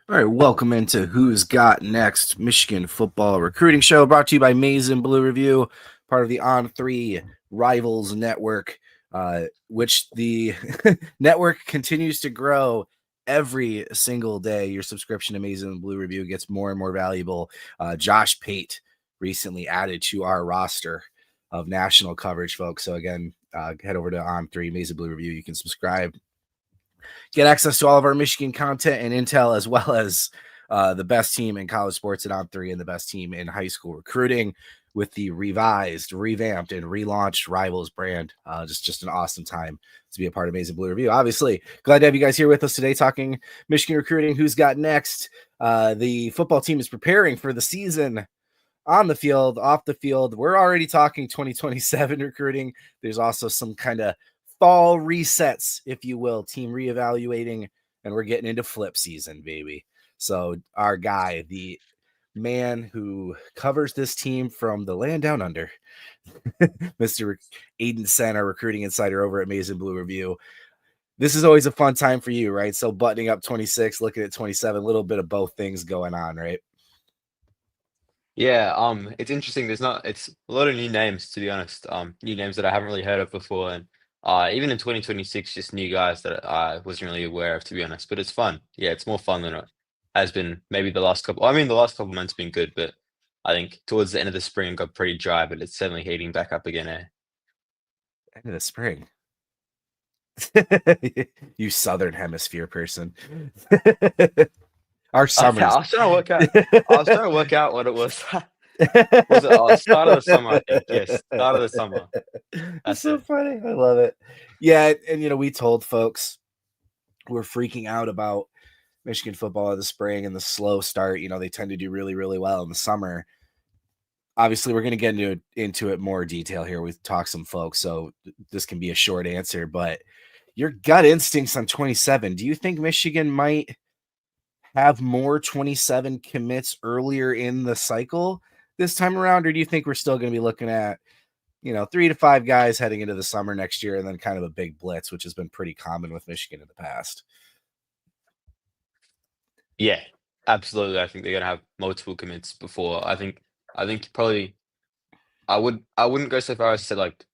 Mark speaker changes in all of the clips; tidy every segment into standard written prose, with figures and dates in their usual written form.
Speaker 1: All right, welcome into Who's Got Next, Michigan Football Recruiting Show, brought to you by Maize Blue Review, part of the On3 Rivals Network, which the network continues to grow every single day. Your subscription to Maize Blue Review gets more and more valuable. Josh Pate recently added to our roster of national coverage, folks. So again, head over to On3 Maize Blue Review. You can subscribe, get access to all of our Michigan content and intel, as well as the best team in college sports at On3 and the best team in high school recruiting with the revised, revamped, and relaunched Rivals brand. Just an awesome time to be a part of Maize Blue Review. Obviously, glad to have you guys here with us today talking Michigan recruiting. Who's got next? The football team is preparing for the season on the field, off the field. We're already talking 2027 recruiting. There's also some kind of fall resets, if you will, team reevaluating, and we're getting into flip season, baby. So our guy, the man who covers this team from the land down under, Mr. Aidan Sen, our recruiting insider over at Maize Blue Review. This is always a fun time for you, right? So buttoning up 26, looking at 27, a little bit of both things going on, right?
Speaker 2: Yeah, it's interesting. It's a lot of new names, to be honest. New names that I haven't really heard of before, and even in 2026, just new guys that I wasn't really aware of, to be honest. But it's fun. Yeah, it's more fun than it has been maybe the last couple. I mean, the last couple months been good, but I think towards the end of the spring it got pretty dry. But it's certainly heating back up again.
Speaker 1: End of the spring. You Southern Hemisphere person. Our
Speaker 2: Okay,
Speaker 1: summers.
Speaker 2: I was trying to work out what it was. Was it start of the summer? I think yes, start of the summer.
Speaker 1: It's
Speaker 2: That's
Speaker 1: so
Speaker 2: it.
Speaker 1: funny. I love it. Yeah, and we told folks we're freaking out about Michigan football in the spring and the slow start. They tend to do really, really well in the summer. Obviously, we're going to get into it more detail here. We've talked some folks, so this can be a short answer. But your gut instincts on 27. Do you think Michigan might have more 27 commits earlier in the cycle this time around, or do you think we're still going to be looking at 3 to 5 guys heading into the summer next year and then kind of a big blitz, which has been pretty common with Michigan in the past?
Speaker 2: Yeah, absolutely. I think they're gonna have multiple commits before. I think probably I wouldn't go so far as to say like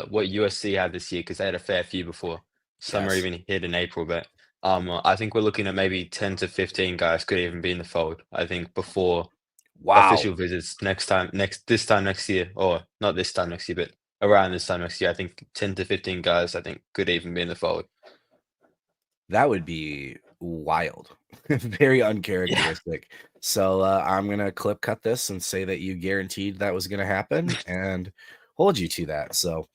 Speaker 2: what USC had this year because they had a fair few before summer
Speaker 1: Yes.
Speaker 2: even hit in April, but I think we're looking at maybe 10 to 15 guys could even be in the fold. I think before
Speaker 1: Wow.
Speaker 2: official visits this time next year, or not this time next year, but around this time next year, I think 10 to 15 guys I think could even be in the fold.
Speaker 1: That would be wild. Very
Speaker 2: Yeah.
Speaker 1: uncharacteristic. So I'm going to clip cut this and say that you guaranteed that was going to happen and hold you to that. So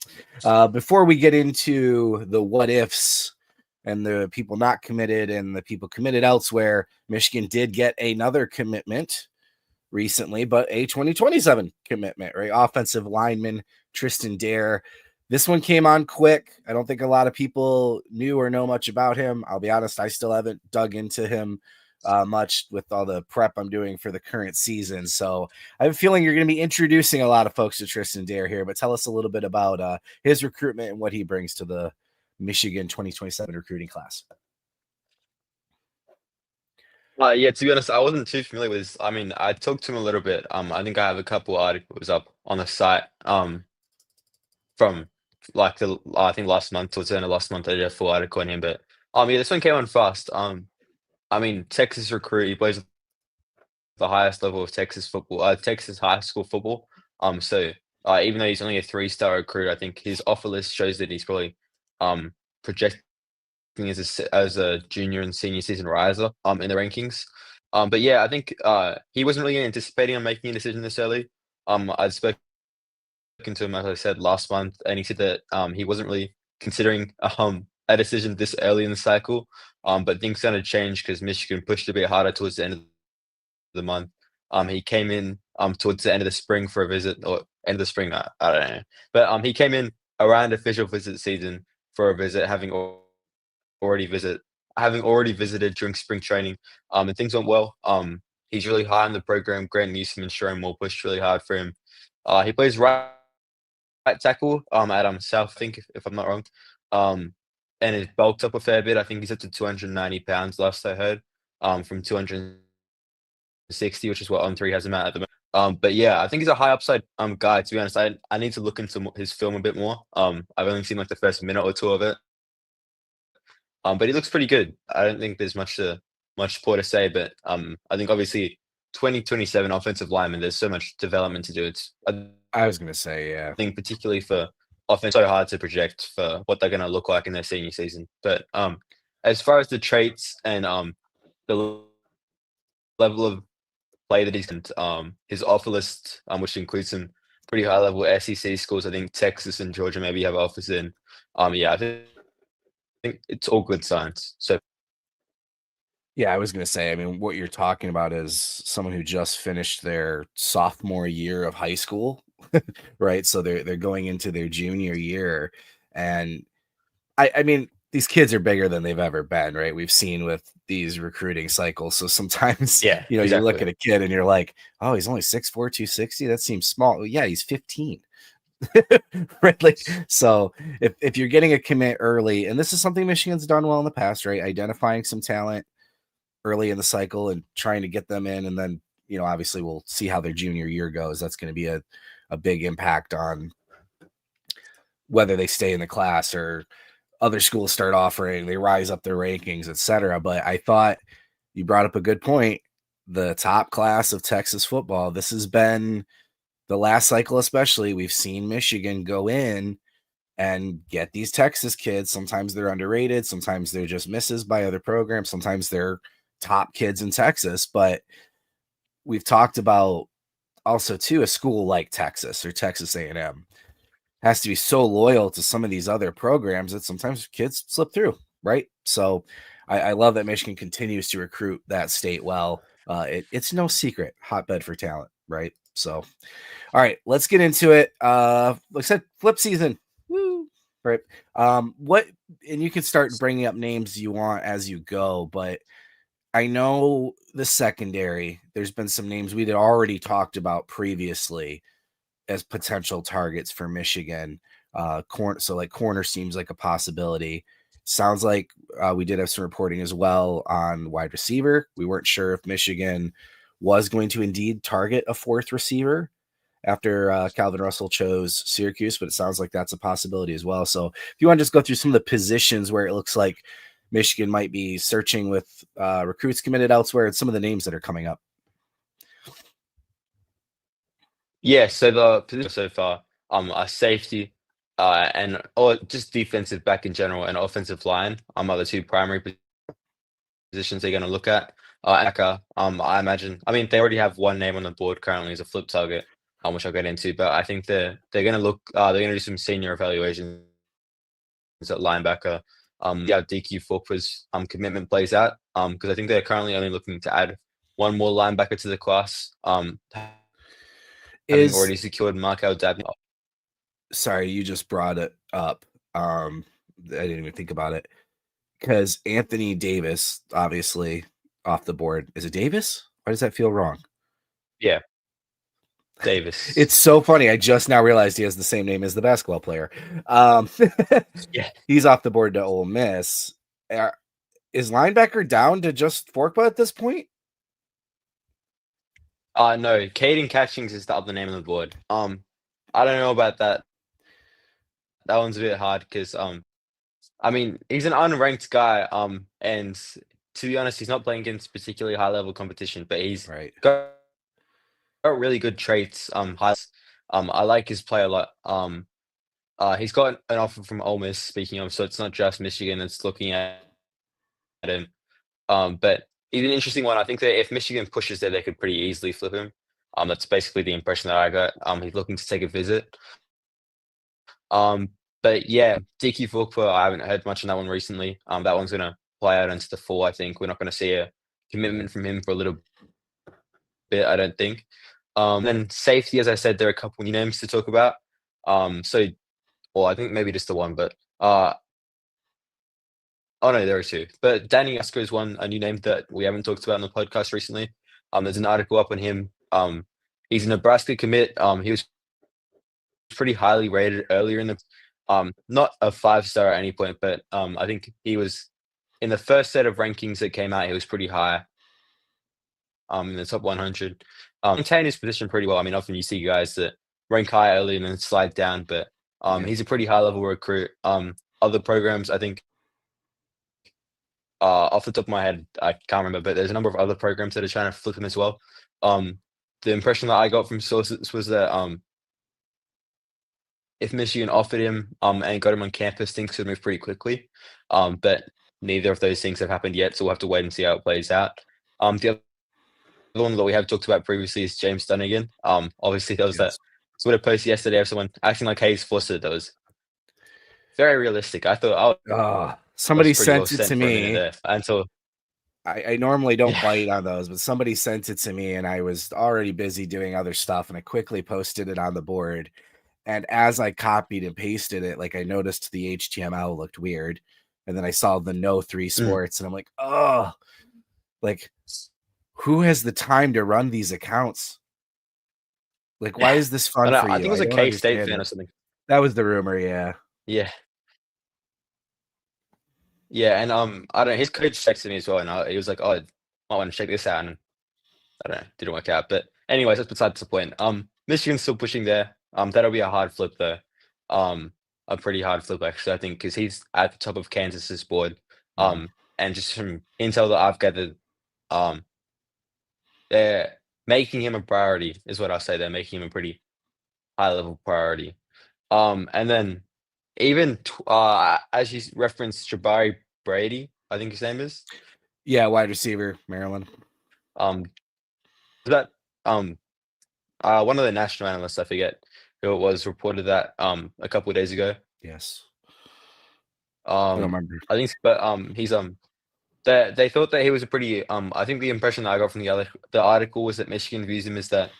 Speaker 1: before we get into the what ifs and the people not committed and the people committed elsewhere, Michigan did get another commitment recently, but a 2027 commitment, right? Offensive lineman Tristan Dair. This one came on quick. I don't think a lot of people knew or know much about him. I'll be honest, I still haven't dug into him much with all the prep I'm doing for the current season. So I have a feeling you're going to be introducing a lot of folks to Tristan Dair here, but tell us a little bit about his recruitment and what he brings to the Michigan 2027 recruiting class.
Speaker 2: Yeah, to be honest, I wasn't too familiar with this. I mean, I talked to him a little bit. I think I have a couple articles up on the site. From like I think last month towards the end of last month, I did a full article on him. But yeah, this one came on fast. I mean, Texas recruit. He plays at the highest level of Texas football, Texas high school football. So even though he's only a three-star recruit, I think his offer list shows that he's probably projecting as a junior and senior season riser in the rankings. But yeah, I think he wasn't really anticipating on making a decision this early. I'd spoken to him, as I said, last month, and he said that he wasn't really considering a decision this early in the cycle. But things kind of changed because Michigan pushed a bit harder towards the end of the month. He came in towards the end of the spring for a visit, or end of the spring, I don't know. But he came in around official visit season for a visit, already visit having already visited during spring training, and things went well. He's really high in the program. Grant Newsom and Sharon Moore pushed really hard for him. He plays right tackle at South, I think, if I'm not wrong. Um, and he's bulked up a fair bit. I think he's up to 290 pounds last I heard. from 260, which is what On3 has him at the moment. But yeah, I think he's a high upside guy. To be honest, I need to look into his film a bit more. I've only seen like the first minute or two of it. But he looks pretty good. I don't think there's much more to say. But I think obviously 2027 offensive lineman, there's so much development to do.
Speaker 1: I was gonna say, yeah.
Speaker 2: I think particularly for offense, so hard to project for what they're going to look like in their senior season. But as far as the traits and the level of play that he's his offer list, which includes some pretty high level SEC schools. I think Texas and Georgia maybe have offers in. Yeah, I think it's all good signs. So
Speaker 1: Yeah, I was gonna say, I mean, what you're talking about is someone who just finished their sophomore year of high school, right? So they're going into their junior year, and I mean, these kids are bigger than they've ever been, right? We've seen with these recruiting cycles. So sometimes,
Speaker 2: yeah,
Speaker 1: you look
Speaker 2: exactly.
Speaker 1: at a kid and you're like, oh, he's only 6'4", 260. That seems small. Well, yeah, he's 15. Right. Like, so if you're getting a commit early, and this is something Michigan's done well in the past, right? Identifying some talent early in the cycle and trying to get them in. And then, obviously we'll see how their junior year goes. That's going to be a big impact on whether they stay in the class or other schools start offering, they rise up their rankings, etc. But I thought you brought up a good point. The top class of Texas football, this has been the last cycle, especially. We've seen Michigan go in and get these Texas kids. Sometimes they're underrated. Sometimes they're just misses by other programs. Sometimes they're top kids in Texas. But we've talked about also, too, a school like Texas or Texas A&M has to be so loyal to some of these other programs that sometimes kids slip through, right? So I love that Michigan continues to recruit that state well. It's no secret, hotbed for talent, right? So, all right, let's get into it. Like I said, flip season. Woo! Right. And you can start bringing up names you want as you go, but I know the secondary, there's been some names we'd already talked about previously as potential targets for Michigan. Corner seems like a possibility. Sounds like we did have some reporting as well on wide receiver. We weren't sure if Michigan was going to indeed target a fourth receiver after Calvin Russell chose Syracuse, but it sounds like that's a possibility as well. So if you want to just go through some of the positions where it looks like Michigan might be searching with recruits committed elsewhere and some of the names that are coming up.
Speaker 2: Yeah, so the position so far, a safety, or just defensive back in general, and offensive line, are the two primary positions they're going to look at. I imagine. I mean, they already have one name on the board currently as a flip target, which I'll get into. But I think they're going to look. They're going to do some senior evaluations at linebacker. Yeah, DQ Fulker's commitment plays out. Because I think they're currently only looking to add one more linebacker to the class. Having already secured Markel Dabney.
Speaker 1: Sorry, you just brought it up. I didn't even think about it. Because Anthony Davis, obviously, off the board. Is it Davis? Why does that feel wrong?
Speaker 2: Yeah. Davis.
Speaker 1: It's so funny. I just now realized he has the same name as the basketball player.
Speaker 2: Yeah.
Speaker 1: He's off the board to Ole Miss. Is linebacker down to just Forkba at this point?
Speaker 2: No, Caden Catchings is the other name on the board. I don't know about that. That one's a bit hard because I mean, he's an unranked guy. And to be honest, he's not playing against particularly high level competition, but he's got really good traits. I like his play a lot. He's got an offer from Ole Miss, speaking of, so it's not just Michigan that's looking at him. But he's an interesting one. I think that if Michigan pushes there, they could pretty easily flip him. That's basically the impression that I got. He's looking to take a visit. But yeah, DQ Fulker, I haven't heard much on that one recently. That one's gonna play out into the fall. I think we're not gonna see a commitment from him for a little bit. I don't think. Then safety, as I said, there are a couple new names to talk about. Well, I think maybe just the one, but oh no, there are two. But Danny Asker is a new name that we haven't talked about on the podcast recently. There's an article up on him. He's a Nebraska commit. He was pretty highly rated earlier in the not a 5-star at any point, but I think he was in the first set of rankings that came out, he was pretty high. in the top 100. Maintain his position pretty well. I mean, often you see guys that rank high early and then slide down, but
Speaker 1: Yeah.
Speaker 2: he's a pretty high level recruit. Other programs, I think, off the top of my head, I can't remember, but there's a number of other programs that are trying to flip him as well. The impression that I got from sources was that if Michigan offered him and got him on campus, things could move pretty quickly. But neither of those things have happened yet, so we'll have to wait and see how it plays out. The other one that we have talked about previously is James Dunnigan. Obviously, there was that
Speaker 1: Yes.
Speaker 2: Twitter post yesterday of someone acting like Hayes flustered. That was very realistic. I thought I was
Speaker 1: Somebody
Speaker 2: pretty well
Speaker 1: sent it to
Speaker 2: sent for a minute
Speaker 1: me.
Speaker 2: there until
Speaker 1: I normally don't
Speaker 2: yeah.
Speaker 1: bite on those, but somebody sent it to me and I was already busy doing other stuff and I quickly posted it on the board. And as I copied and pasted it, like I noticed the HTML looked weird. And then I saw the no 3
Speaker 2: Mm.
Speaker 1: sports and I'm like, oh, like who has the time to run these accounts? Like, why is this
Speaker 2: I
Speaker 1: fun
Speaker 2: know.
Speaker 1: for
Speaker 2: I think
Speaker 1: you?
Speaker 2: it was
Speaker 1: I
Speaker 2: a
Speaker 1: don't
Speaker 2: K-State
Speaker 1: understand
Speaker 2: fan
Speaker 1: it.
Speaker 2: or something.
Speaker 1: That was the rumor, yeah.
Speaker 2: Yeah. Yeah, and I don't know. His coach texted me as well, and he was like, "Oh, I want to check this out." And I don't know, didn't work out. But anyways, that's besides the point. Michigan's still pushing there. That'll be a hard flip though. A pretty hard flip actually, I think, because he's at the top of Kansas's board.
Speaker 1: Mhm.
Speaker 2: And just from intel that I've gathered, um, they're making him a priority, is what I'll say. They're making him a pretty high level priority. And then even as you referenced Jabari Brady, I think his name is.
Speaker 1: Yeah, wide receiver, Maryland.
Speaker 2: Um, that one of the national analysts, I forget who it was, reported that a couple of days ago.
Speaker 1: Yes. I don't
Speaker 2: Um,
Speaker 1: remember.
Speaker 2: I think, but he's they thought that he was a pretty I think the impression that I got from the article was that Michigan views him as that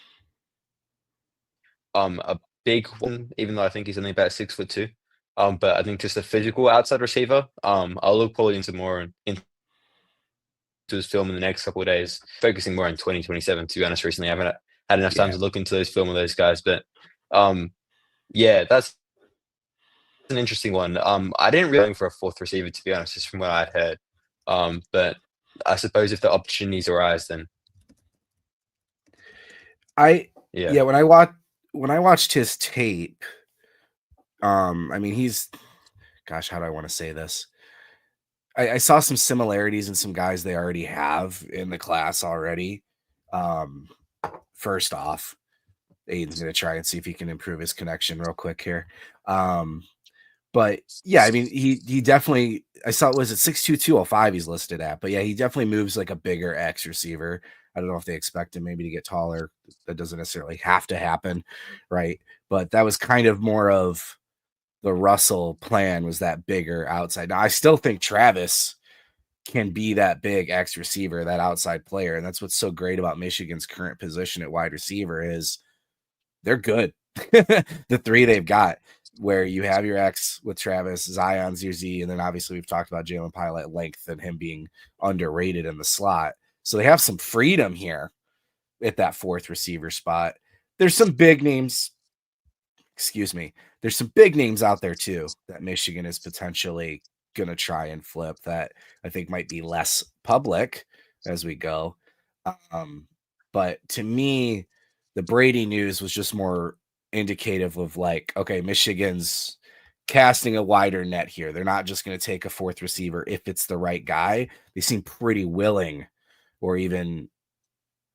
Speaker 2: a big one, even though I think he's only about 6'2". But I think just a physical outside receiver. I'll look probably into more into his film in the next couple of days, focusing more on 2027. To be honest, recently I haven't had enough time
Speaker 1: Yeah.
Speaker 2: to look into those film of those guys, but yeah, that's an interesting one. I didn't really go for a fourth receiver, to be honest, just from what I'd heard. But I suppose if the opportunities arise, then yeah.
Speaker 1: Yeah, when I watched his tape, I mean he's gosh, how do I want to say this? I saw some similarities in some guys they already have in the class already. Um, first off, Aiden's gonna try and see if he can improve his connection real quick here. But yeah, I mean, he definitely. I saw was it 6'2", 205 he's listed at, but yeah, he definitely moves like a bigger X receiver. I don't know if they expect him maybe to get taller. That doesn't necessarily have to happen, right? But that was kind of more of the Russell plan was that bigger outside. Now I still think Travis can be that big X receiver, that outside player, and that's what's so great about Michigan's current position at wide receiver is they're good. The 3 they've got, where you have your X with Travis, Zion's your Z, and then obviously we've talked about Jaylyn Pilot at length and him being underrated in the slot. So they have some freedom here at that 4th receiver spot. There's some big names. Excuse me. There's some big names out there too that Michigan is potentially going to try and flip that I think might be less public as we go. But to me, the Brady news was just more indicative of like, okay, Michigan's casting a wider net here. They're not just going to take a 4th receiver if it's the right guy. They seem pretty willing or even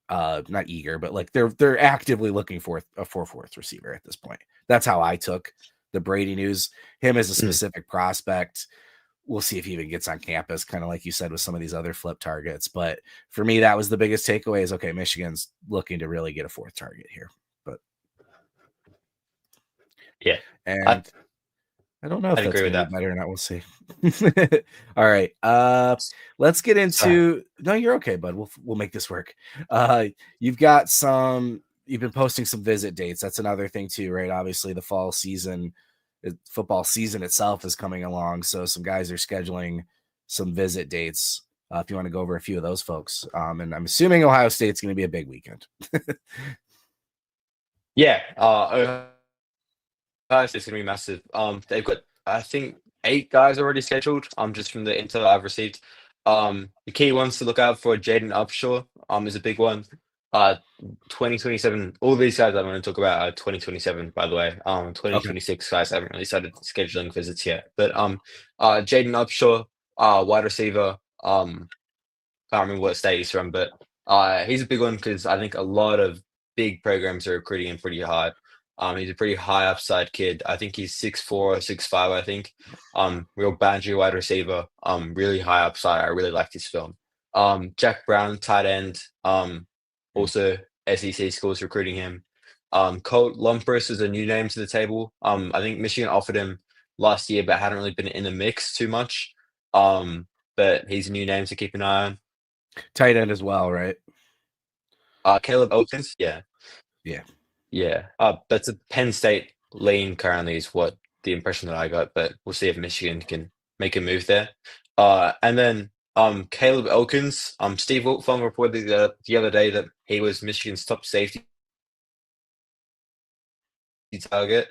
Speaker 1: not eager, but like they're actively looking for a 4th receiver at this point. That's how I took the Brady news. Him as a specific prospect. We'll see if he even gets on campus, kind of like you said with some of these other flip targets. But for me, that was the biggest takeaway is okay, Michigan's looking to really get a 4th target here. But
Speaker 2: Yeah,
Speaker 1: and I don't know if
Speaker 2: I'd
Speaker 1: that's
Speaker 2: agree with
Speaker 1: gonna be
Speaker 2: that.
Speaker 1: better or not. We'll see. All right. Let's get into no, you're okay, bud. We'll make this work. You've got you've been posting some visit dates. That's another thing too, right? Obviously, the fall season, football season itself is coming along. So some guys are scheduling some visit dates. If you want to go over a few of those folks. And I'm assuming Ohio State's gonna be a big weekend.
Speaker 2: Yeah, it's gonna be massive. They've got I think 8 guys already scheduled. Just from the intel I've received. The key ones to look out for: Jaden Upshaw, is a big one. 2027. All these guys I'm going to talk about are 2027. By the way,
Speaker 1: Okay.
Speaker 2: 2026 guys haven't really started scheduling visits yet. But Jaden Upshaw, wide receiver. Can't remember what state he's from, but he's a big one because I think a lot of big programs are recruiting him pretty hard. He's a pretty high upside kid. I think he's 6'4" or 6'5", I think. Real boundary wide receiver. Really high upside. I really liked his film. Jack Brown, tight end. Also SEC schools recruiting him. Colt Lumpers is a new name to the table. I think Michigan offered him last year, but hadn't really been in the mix too much. But he's a new name to keep an eye on.
Speaker 1: Tight end as well, right?
Speaker 2: Caleb Elkins, yeah.
Speaker 1: Yeah.
Speaker 2: Yeah. That's a Penn State lean currently is what the impression that I got, but we'll see if Michigan can make a move there. And then Caleb Elkins, Steve Wiltfong reported the other day that he was Michigan's top safety target.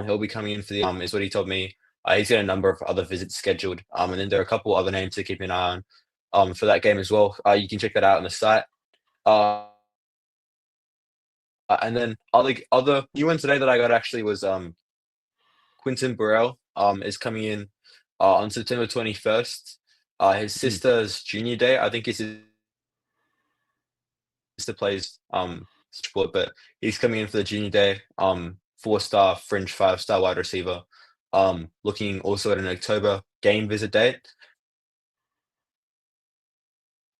Speaker 2: He'll be coming in for the is what he told me. He's got a number of other visits scheduled. And then there are a couple other names to keep an eye on for that game as well. You can check that out on the site. And then other new one today that I got actually was Quinton Burrell is coming in on September 21st. His sister's junior day. I think his sister plays sport, but he's coming in for the junior day. 4-star fringe 5-star wide receiver. Looking also at an October game visit date.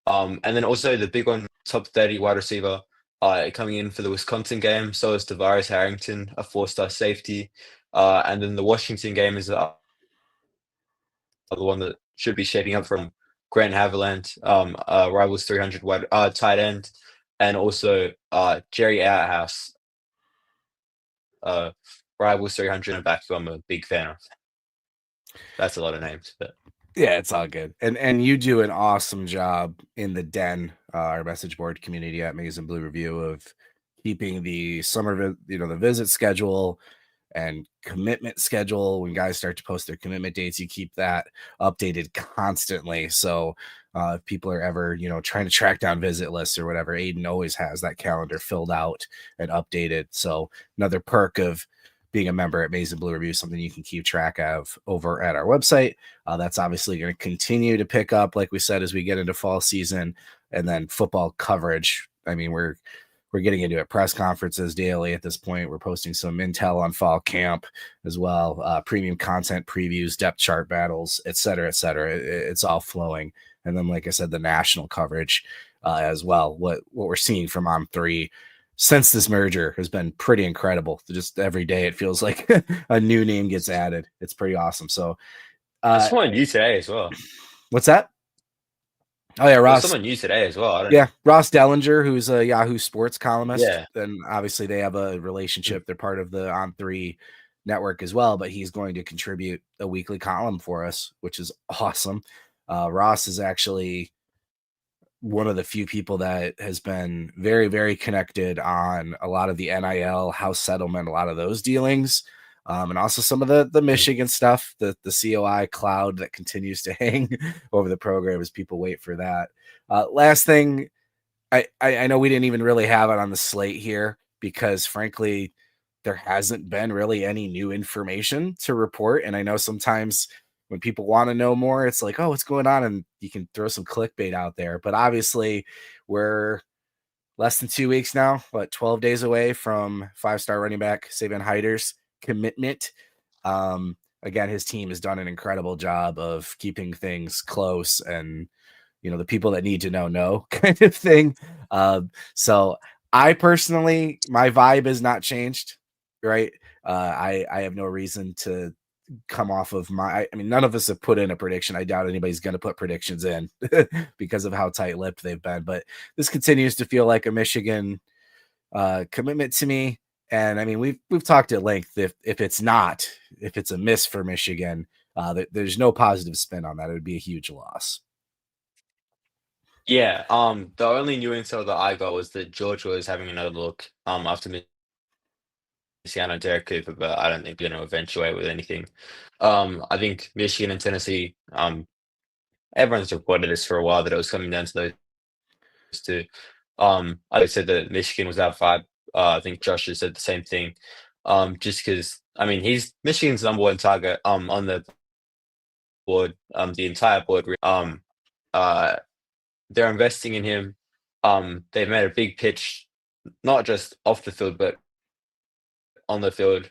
Speaker 2: And then also the big one, top 30 wide receiver. Coming in for the Wisconsin game, so is Tavares Harrington, a 4-star safety. And then the Washington game is the other one that should be shaping up from Grant Haviland, Rivals 300 wide tight end, and also Jerry Outhouse, Rivals 300 and back, who I'm a big fan of. That's a lot of names, but
Speaker 1: yeah, it's all good. And you do an awesome job in the den, our message board community at Maize Blue Review, of keeping the summer, the visit schedule and commitment schedule. When guys start to post their commitment dates, you keep that updated constantly. So if people are ever, trying to track down visit lists or whatever, Aidan always has that calendar filled out and updated. So another perk of being a member at Maize Blue Review, something you can keep track of over at our website. That's obviously going to continue to pick up, like we said, as we get into fall season, and then football coverage. I mean, we're getting into it. Press conferences daily at this point. We're posting some intel on fall camp as well. Premium content previews, depth chart battles, et cetera, et cetera. It's all flowing. And then, like I said, the national coverage as well. What we're seeing from On3 since this merger has been pretty incredible. Just every day it feels like a new name gets added. It's pretty awesome. So
Speaker 2: someone new today as well.
Speaker 1: What's that? Oh yeah, Ross.
Speaker 2: Someone new today as well.
Speaker 1: Ross Dellinger, who's a Yahoo Sports columnist.
Speaker 2: Yeah.
Speaker 1: And obviously they have a relationship. They're part of the On3 network as well, but he's going to contribute a weekly column for us, which is awesome. Ross is actually one of the few people that has been very, very connected on a lot of the NIL, house settlement, a lot of those dealings. And also some of the Michigan stuff, the COI cloud that continues to hang over the program as people wait for that. Last thing, I know we didn't even really have it on the slate here because, frankly, there hasn't been really any new information to report. And I know sometimes when people want to know more, it's like, oh, what's going on? And you can throw some clickbait out there. But obviously, we're less than 2 weeks now, 12 days away from 5-star running back Savan Haidider's commitment. Again, his team has done an incredible job of keeping things close and, the people that need to know kind of thing. So I personally, my vibe has not changed, right? I have no reason to come off of none of us have put in a prediction. I doubt anybody's going to put predictions in because of how tight-lipped they've been. But this continues to feel like a Michigan commitment to me. And I mean, we've talked at length. If it's a miss for Michigan, there's no positive spin on that. It would be a huge loss.
Speaker 2: Yeah. The only new intel that I got was that Georgia was having another look after Louisiana Derek Cooper, but I don't think they're going to eventuate with anything. I think Michigan and Tennessee, everyone's reported this for a while that it was coming down to those too. I said that Michigan was out 5. I think Josh just said the same thing. Just because I mean he's Michigan's number 1 target on the board, the entire board. Uh, they're investing in him. They've made a big pitch, not just off the field, but on the field,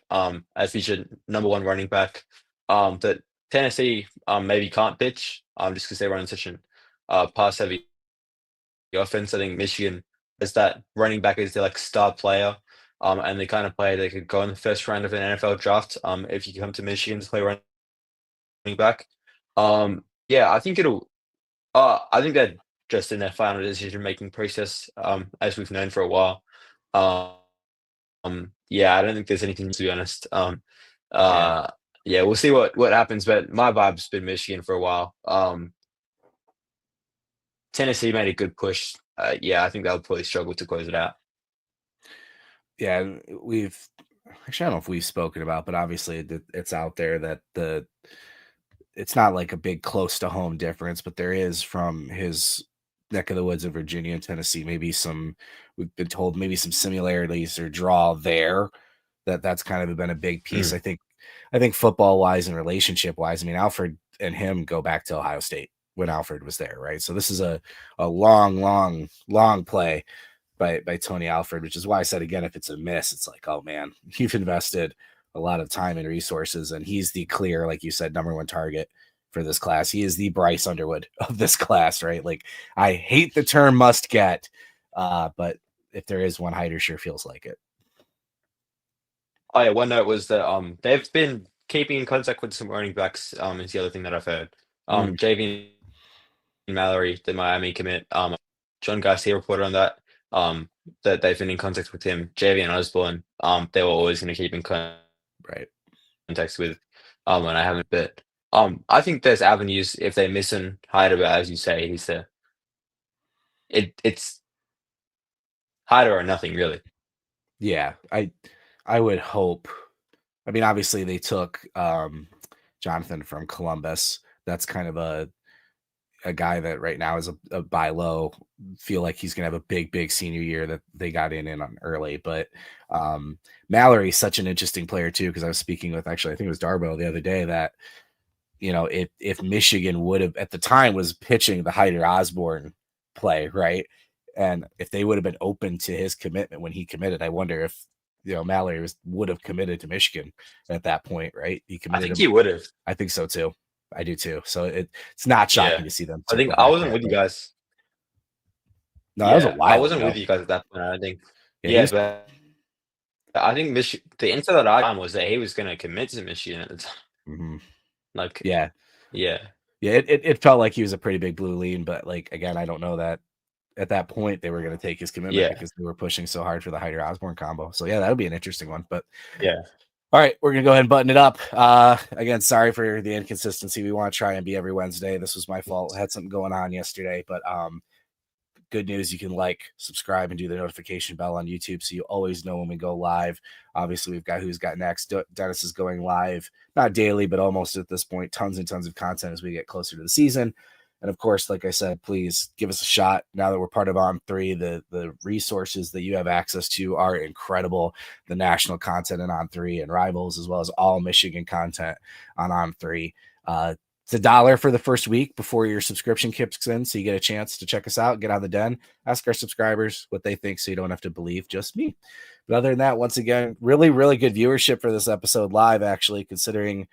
Speaker 2: as featured number 1 running back. That Tennessee maybe can't pitch just because they run such an pass heavy offense. I think Michigan is that running back is their like star player, and the kind of player that could go in the first round of an NFL draft. If you come to Michigan to play running back, yeah, I think it'll. I think they're just in their final decision making process, as we've known for a while. Yeah, I don't think there's anything to be honest. Yeah, we'll see what happens, but my vibe's been Michigan for a while. Tennessee made a good push. Yeah, I think they'll probably struggle to close it out.
Speaker 1: Yeah, we've actually I don't know if we've spoken about, but obviously it's out there that it's not like a big close to home difference, but there is from his neck of the woods of Virginia and Tennessee. We've been told maybe some similarities or draw there. That's kind of been a big piece. I think football wise and relationship wise. I mean, Alfred and him go back to Ohio State when Alfred was there, right? So this is a long play by Tony Alfred, which is why I said again, if it's a miss, it's like, oh man, you've invested a lot of time and resources, and he's the clear, like you said, number 1 target for this class. He is the Bryce Underwood of this class, right? Like I hate the term must get, but if there is one, Haider sure feels like it.
Speaker 2: Oh yeah, one note was that they've been keeping in contact with some running backs. Is the other thing that I've heard. JV Mallory, the Miami commit. John Garcia reported on that. That they've been in contact with him. JV and Osborne. They were always going to keep in contact with. And I haven't. But I think there's avenues if they miss on Haider, but as you say, it's Haider or nothing really.
Speaker 1: Yeah, I would hope. I mean, obviously they took Jonathan from Columbus. That's kind of a guy that right now is a buy low. Feel like he's gonna have a big senior year that they got in on early. But Mallory's such an interesting player too, because I was speaking with actually I think it was Darbo the other day that if Michigan would have at the time was pitching the Haider Osborne play, right? And if they would have been open to his commitment when he committed, I wonder if Mallory would have committed to Michigan at that point, right? He committed.
Speaker 2: I think he would have.
Speaker 1: I think so too. I do too. So it's not shocking to see them.
Speaker 2: I think I wasn't with you guys.
Speaker 1: No, that was a while.
Speaker 2: I wasn't with you guys at that point. I think. But I think the insight that I got was that he was going to commit to Michigan at the time.
Speaker 1: Mm-hmm.
Speaker 2: Like,
Speaker 1: yeah. It felt like he was a pretty big blue lean, but like again, I don't know that at that point they were going to take his commitment because they were pushing so hard for the Haider Osborne combo. So yeah, that would be an interesting one. But all right, we're going to go ahead and button it up. Again, sorry for the inconsistency. We want to try and be every Wednesday. This was my fault. I had something going on yesterday, but good news. You can subscribe, and do the notification bell on YouTube so you always know when we go live. Obviously, we've got Who's Got Next. Dennis is going live, not daily, but almost at this point. Tons and tons of content as we get closer to the season. And of course, like I said, please give us a shot. Now that we're part of On3, the resources that you have access to are incredible. The national content on On3 and Rivals, as well as all Michigan content on On3. It's $1 for the first week before your subscription kicks in, so you get a chance to check us out, get out of the den, ask our subscribers what they think, so you don't have to believe just me. But other than that, once again, really, really good viewership for this episode live, actually, considering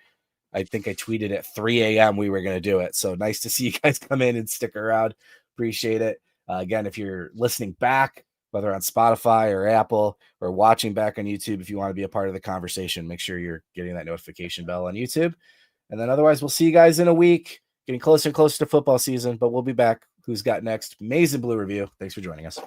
Speaker 1: I think I tweeted at 3 a.m. we were going to do it. So nice to see you guys come in and stick around. Appreciate it. Again, if you're listening back, whether on Spotify or Apple or watching back on YouTube, if you want to be a part of the conversation, make sure you're getting that notification bell on YouTube. And then otherwise, we'll see you guys in a week, getting closer and closer to football season, but we'll be back. Who's Got Next? Maize Blue review. Thanks for joining us.